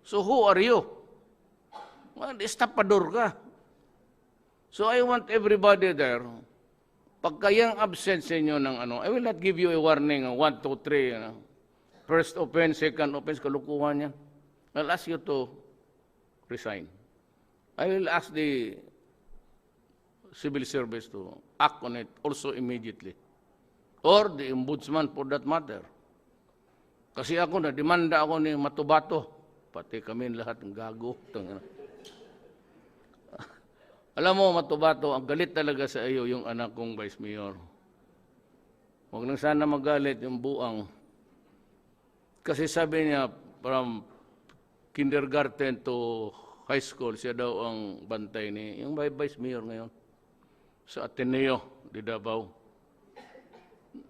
So who are you? Well, estapador ka. So I want everybody there, pagka yung absent sa inyo ng ano, I will not give you a warning, 1, 2, 3, first offense, second offense, kalukuhan yan. I'll ask you to resign. I will ask the civil service to act on it also immediately. Or the ombudsman for that matter. Kasi ako, na-demanda ako ni Matubato, pati kami lahat ng gago. Alam mo, Matubato, ang galit talaga sa iyo yung anak kong Vice Mayor. Huwag nang sana magalit yung buang. Kasi sabi niya, from kindergarten to high school, siya daw ang bantay ni yung Vice Mayor ngayon sa Ateneo de Davao.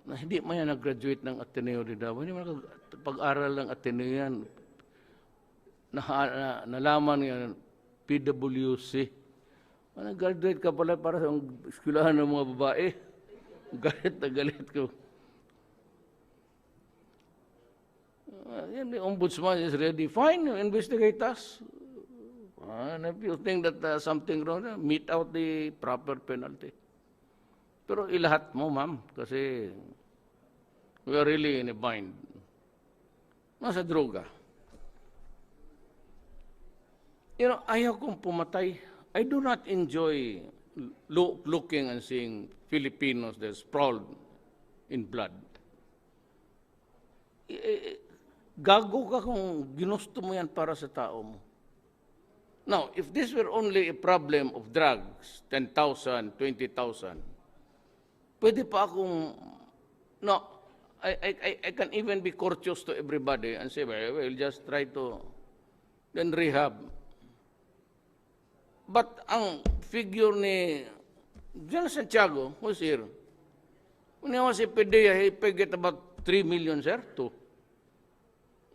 Na hindi man yan nag-graduate ng Ateneo de Davao. Hindi man pag-aral ng Ateneo yan. Nalaman yan, PWC. Nag-graduate ka pala para sa eskwelahan ng mga babae. Galit na galit ko. The ombudsman is ready. Fine, investigate us. And if you think that something wrong, meet out the proper penalty. Pero ilahat mo, ma'am, kasi we are really in a bind. Nasa droga. You know, ayaw kong pumatay. I do not enjoy looking and seeing Filipinos that sprawled in blood. Gago ka kung ginusto mo yan para sa tao mo. Now, if this were only a problem of drugs, 10,000, 20,000, pwede pa akong, no, I can even be courteous to everybody and say, well, we'll just try to then rehab. But ang figure ni John Santiago, who's here, when he was a PDEA, he paid about 3 million, sir, to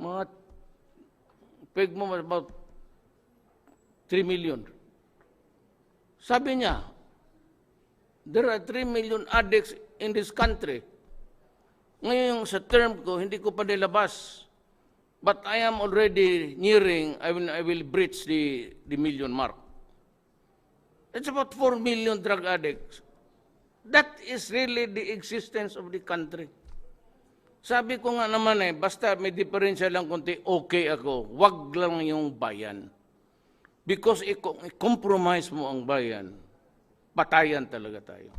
mga peg mo about 3 million. Sabi niya, there are 3 million addicts in this country. Ngayon sa term ko, hindi ko pa nilabas. But I am already nearing, I will breach the million mark. It's about 4 million drug addicts. That is really the existence of the country. Sabi ko nga naman basta may diferensya lang konti, okay ako. Wag lang yung bayan. Because i-compromise mo ang bayan, patayan talaga tayo.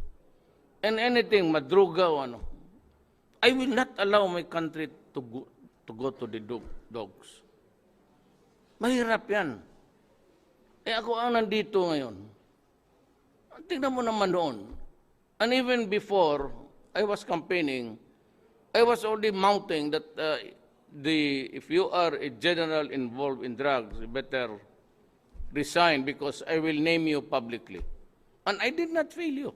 And anything, madruga o ano, I will not allow my country to go to the dogs. Mahirap yan. Ako ang nandito ngayon. Tingnan mo naman noon. And even before I was campaigning, I was already mounting that if you are a general involved in drugs, you better resign because I will name you publicly. And I did not fail you.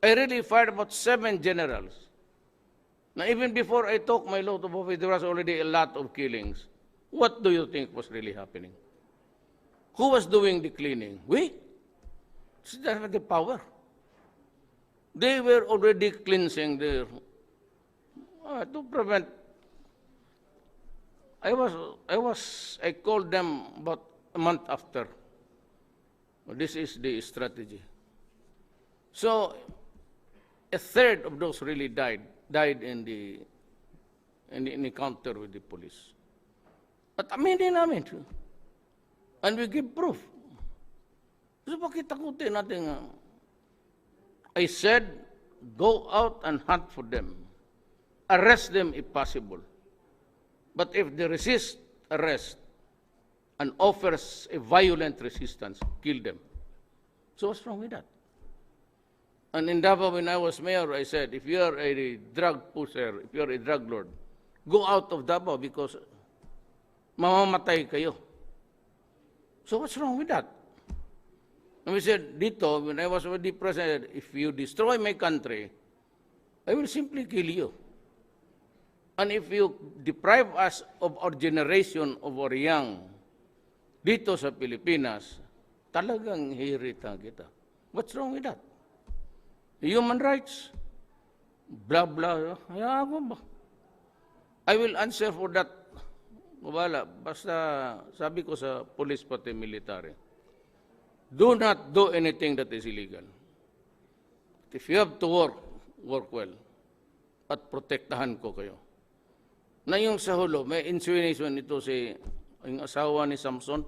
I really fired about 7 generals. Now, even before I took my load of office, there was already a lot of killings. What do you think was really happening? Who was doing the cleaning? We? They had the power. They were already cleansing their to prevent. I called them about a month after. This is the strategy. So, a third of those really died in the encounter with the police. At aminin namin. And we give proof. So, bakit takutin natin nga? I said, go out and hunt for them. Arrest them if possible. But if they resist arrest and offers a violent resistance, kill them. So what's wrong with that? And in Davao, when I was mayor, I said, if you are a drug pusher, if you are a drug lord, go out of Davao because mamamatay kayo. So what's wrong with that? And we said, dito, when I was already president, if you destroy my country, I will simply kill you. And if you deprive us of our generation of our young dito sa Pilipinas, talagang hihirita kita. What's wrong with that? Human rights, blah, blah. I will answer for that wala. Basta sabi ko sa police pati military, do not do anything that is illegal. If you have to work, work well. At protektahan ko kayo. Na yung sa hulo, may insinuation ito si yung asawa ni Samson.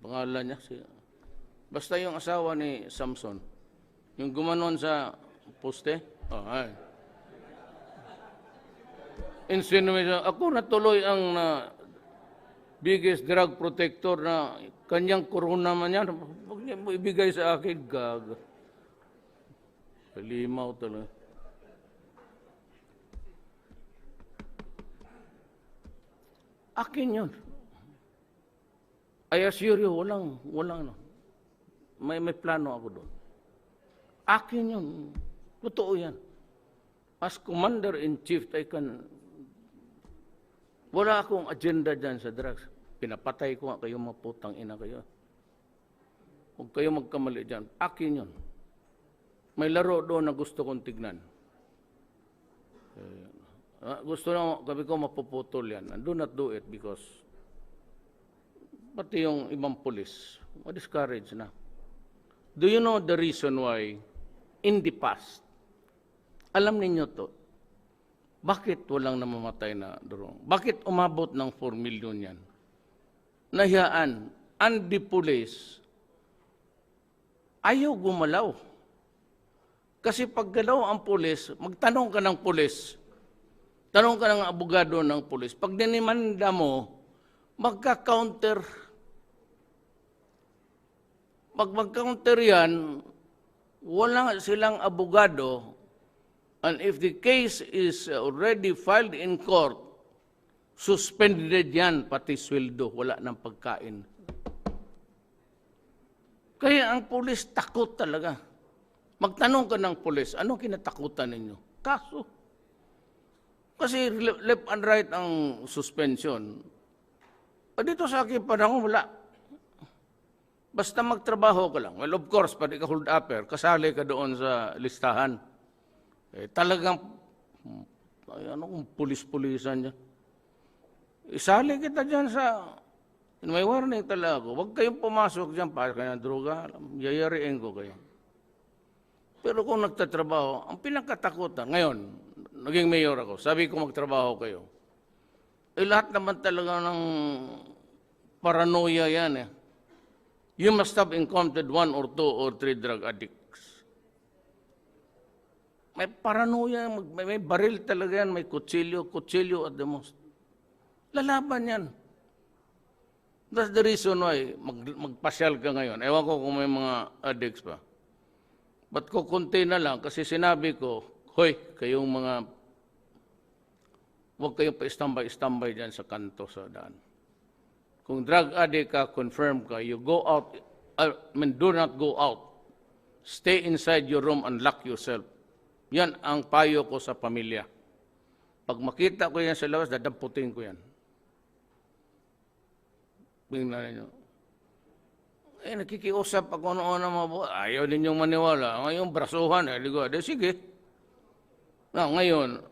Pangalan niya. Basta yung asawa ni Samson. Yung gumanon sa poste. Oh, ay. Insinuation. Ako natuloy ang biggest drug protector na kanyang corona man yan. Huwag niya mo ibigay sa akin, gag. Kalimaw talaga. Akin yun. I assure you, walang, no. May plano ako doon. Akin yun. Totoo yan. As Commander-in-Chief, wala akong agenda dyan sa drugs. Pinapatay ko nga kayo, maputang ina kayo. Huwag kayo magkamali dyan. Akin yun. May laro doon na gusto kong tignan. Gusto na, sabi ko, mapuputol yan. And do not do it because pati yung ibang pulis, ma-discourage na. Do you know the reason why in the past, alam ninyo to, bakit walang namamatay na drone? Bakit umabot ng 4 million yan? Nahiyaan, and the police, ayaw gumalaw. Kasi pag galaw ang pulis, magtanong ka ng pulis, tanong ka ng abogado ng pulis, pag dinimanda mo, magka-counter. Pag mag-counter yan, wala silang abogado, and if the case is already filed in court, suspended yan, pati sweldo, wala ng pagkain. Kaya ang pulis takot talaga. Magtanong ka ng pulis, ano kinatakutan ninyo? Kaso. Kasi left and right ang suspension. Dito sa akin panahon, wala. Basta magtrabaho ka lang. Well, of course, pati ka hold upper, kasali ka doon sa listahan. Talagang, kung pulis-pulisan dyan. Isali kita dyan sa, may warning talaga ako, huwag kayong pumasok dyan para kayo ng droga, yayariin ko kayo. Pero kung nagtatrabaho, ang pinakatakutan, ngayon, naging mayor ako, sabi ko magtrabaho kayo. Lahat naman talaga ng paranoia yan. You must have encountered 1 or 2 or 3 drug addicts. May paranoia, may baril talaga yan, may kutsilyo at the most. Lalaban yan. That's the reason why magpasyal ka ngayon. Ewan ko kung may mga addicts pa. Ba't ko konti na lang? Kasi sinabi ko, hoy, kayong mga, huwag kayong pa-istambay dyan sa kanto sa daan. Kung drug addict ka, confirm ka, you go out, do not go out. Stay inside your room and lock yourself. Yan ang payo ko sa pamilya. Pag makita ko yan sa labas, dadamputin ko yan. Tingnan ninyo. Nakikiusap ako noon na mga ayaw ninyong maniwala. Ngayon, brasuhan. Sige. Ngayon,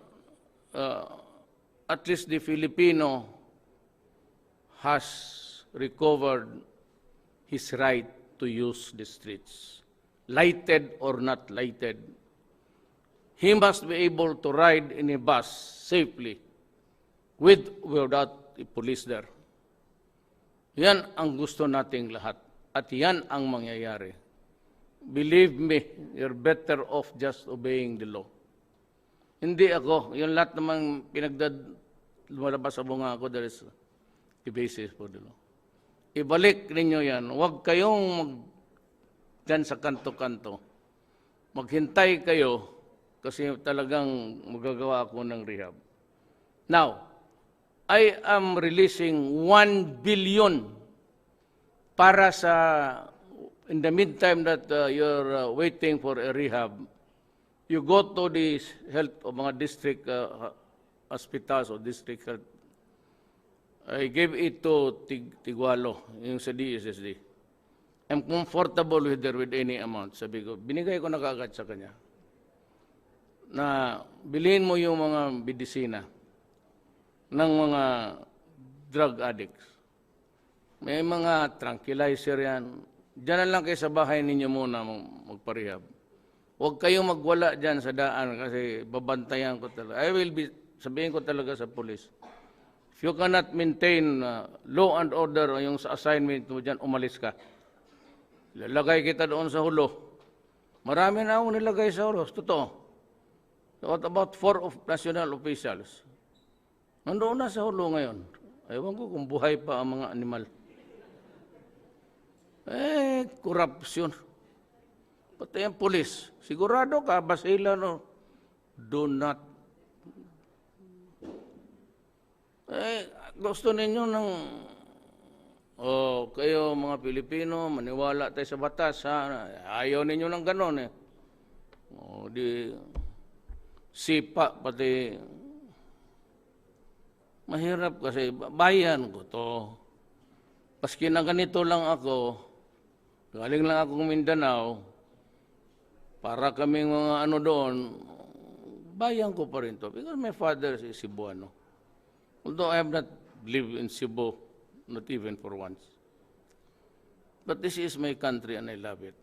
at least the Filipino has recovered his right to use the streets. Lighted or not lighted. He must be able to ride in a bus safely without a police there. Yan ang gusto nating lahat. At yan ang mangyayari. Believe me, you're better off just obeying the law. Hindi ako. Yung lahat naman lumalabas sa bunga ako, there is a basis for the law. Ibalik ninyo yan. Huwag kayong dyan sa kanto-kanto. Maghintay kayo kasi talagang magagawa ako ng rehab. Now, I am releasing 1 billion para sa, in the meantime that you're waiting for a rehab, you go to the health of mga district hospitals or district health. I gave it to Tigualo, yung sa DSSD. I'm comfortable with any amount. Sabi ko, binigay ko na kaagad sa kanya. Na bilhin mo yung mga medisina. ng mga drug addicts. May mga tranquilizer yan. Diyan na lang kayo sa bahay ninyo muna magparehab. Huwag kayong magwala dyan sa daan kasi babantayan ko talaga. Sabihin ko talaga sa police, if you cannot maintain law and order o yung sa assignment mo dyan, umalis ka. Lalagay kita doon sa hulo. Marami na akong nilagay sa hulo. Totoo. What about 4 of national officials? Nandoon na sa hulo ngayon. Ewan ko kung buhay pa ang mga animal. Korupsyon. Pati ang pulis. Sigurado ka, basila no? Do not. Gusto ninyo ng kayo mga Pilipino, maniwala tayo sa batas, ha? Ayaw ninyo ng ganon, eh. Sipa, pati, mahirap kasi, bayan ko to. Paski na ganito lang ako, galing lang akong Mindanao, para kaming mga ano doon, bayan ko pa rin to. Because my father is Cebuano. Although I have not lived in Cebu, not even for once. But this is my country and I love it.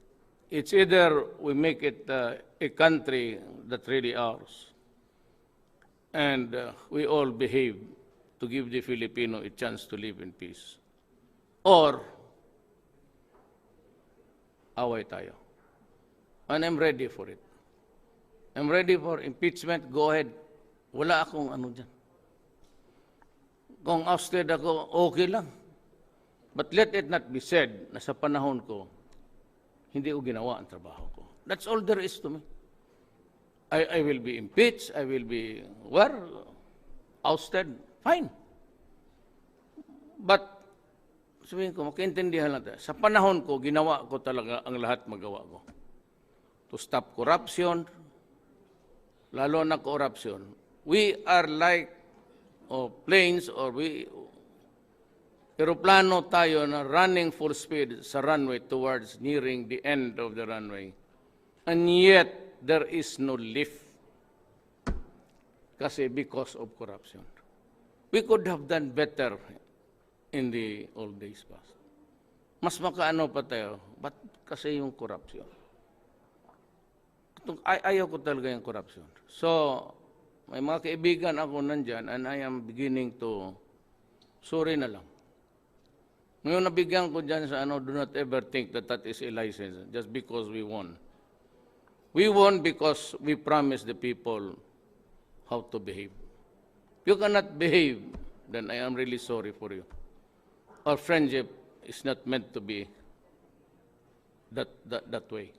It's either we make it a country that's really ours, and we all behave to give the Filipino a chance to live in peace, or away tayo. And I'm ready for it. I'm ready for impeachment. Go ahead. Wala akong ano dyan. Kung ousted ako, okay lang. But let it not be said na sa panahon ko, hindi ko ginawa ang trabaho ko. That's all there is to me. I will be impeached. I will be, ousted. Fine. But, sabihin ko, makaintindihan lang tayo. Sa panahon ko, ginawa ko talaga ang lahat magawa ko. To stop corruption, lalo na corruption. We are like planes or aeroplano tayo na running full speed sa runway towards nearing the end of the runway. And yet, there is no lift. Kasi because of corruption. We could have done better in the old days past. Mas makaano pa tayo, but kasi yung corruption. Ayaw ko talaga yung corruption. So, may mga kaibigan ako nandyan and I am beginning to, sorry na lang. Ngayon nabigyan ko dyan sa do not ever think that that is a license just because we won. We won because we promised the people how to behave. If you cannot behave, then I am really sorry for you. Our friendship is not meant to be that way.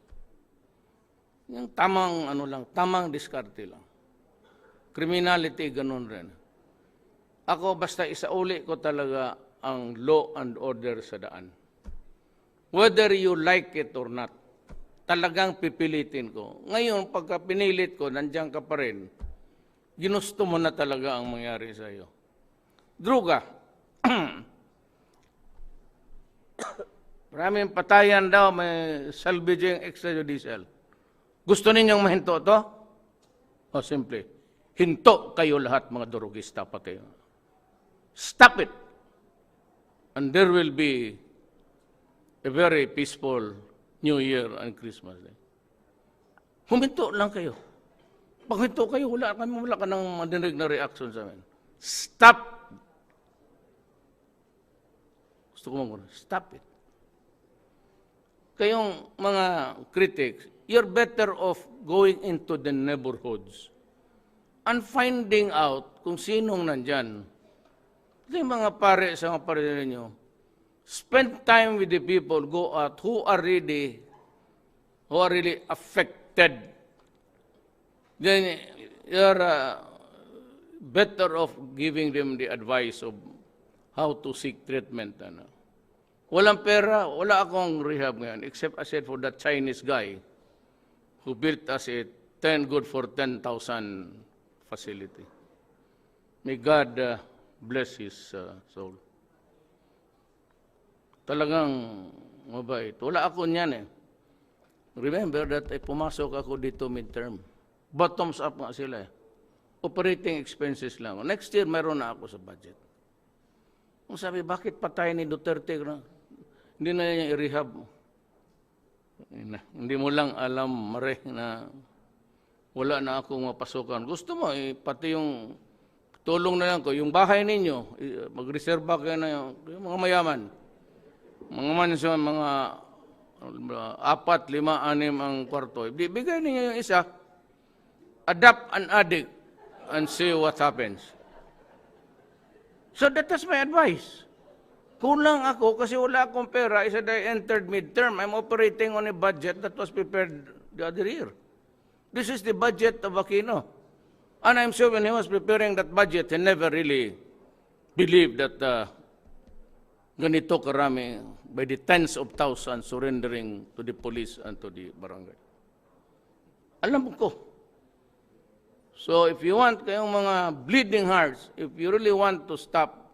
Yung tamang tamang diskarte lang. Criminality, ganun rin. Ako, basta isauli ko talaga ang law and order sa daan. Whether you like it or not, talagang pipilitin ko. Ngayon, pagka pinilit ko, nandiyan ka pa rin, ginusto mo na talaga ang mangyari sa iyo. Druga. Maraming patayan daw, may salvaging extrajudicial. Gusto ninyong mahinto to? O simple, hinto kayo lahat mga durugista pati. Stop it. And there will be a very peaceful New Year and Christmas Day. Huminto lang kayo. Pag hinto kayo, wala ka nang madinig na reaction sa amin. Stop. Gusto ko muna, stop it. Kayong mga critics, you're better off going into the neighborhoods and finding out kung sinong nandyan. Ito yung mga pare sa mga pare ninyo. Spend time with the people, go out, who are really affected. Then you're better off giving them the advice of how to seek treatment. Walang pera, wala akong rehab ngayon, except I said for that Chinese guy who built us a 10 facility. May God bless his soul. Talagang mabait. Wala ako niyan eh. Remember that pumasok ako dito midterm. Bottoms up nga sila eh. operating expenses lang. Next year, mayroon na ako sa budget. Kung sabi, bakit patay ni Duterte? Hindi na niya i-rehab. Hindi mo lang alam, Mare, na wala na akong mapasukan. Gusto mo, pati yung tulong na lang ko, yung bahay ninyo, magreserba kayo na yung mga mayaman. Mga mansyon, mga 4, 5, 6 ang kwarto. Bigay ninyo yung isa, adapt an addict, and see what happens. So that is my advice. Kulang ako kasi wala akong pera. I said I entered midterm. I'm operating on a budget that was prepared the other year. This is the budget of Aquino. And I'm sure when he was preparing that budget, he never really believed that ganito karami, by the tens of thousands surrendering to the police and to the barangay. Alam ko. So if you want kayong mga bleeding hearts, if you really want to stop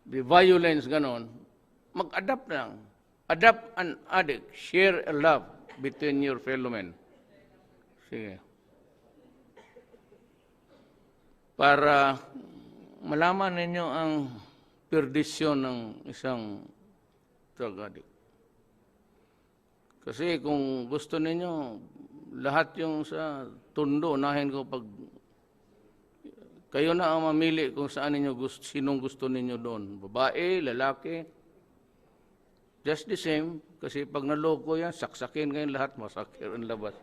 the violence, ganon, mag-adapt lang. Adapt an addict. Share a love between your fellow men. Sige. Para malaman ninyo ang perdisyon ng isang drug addict. Kasi kung gusto ninyo, lahat yung sa tundo, unahin ko pag kayo na ang mamili kung saan ninyo gusto, sinong gusto ninyo doon. Babae, lalaki. Just the same. Kasi pag naloko yan, saksakin ngayon lahat, masakir ang labas.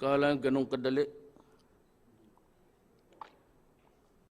Kala ganun kadali.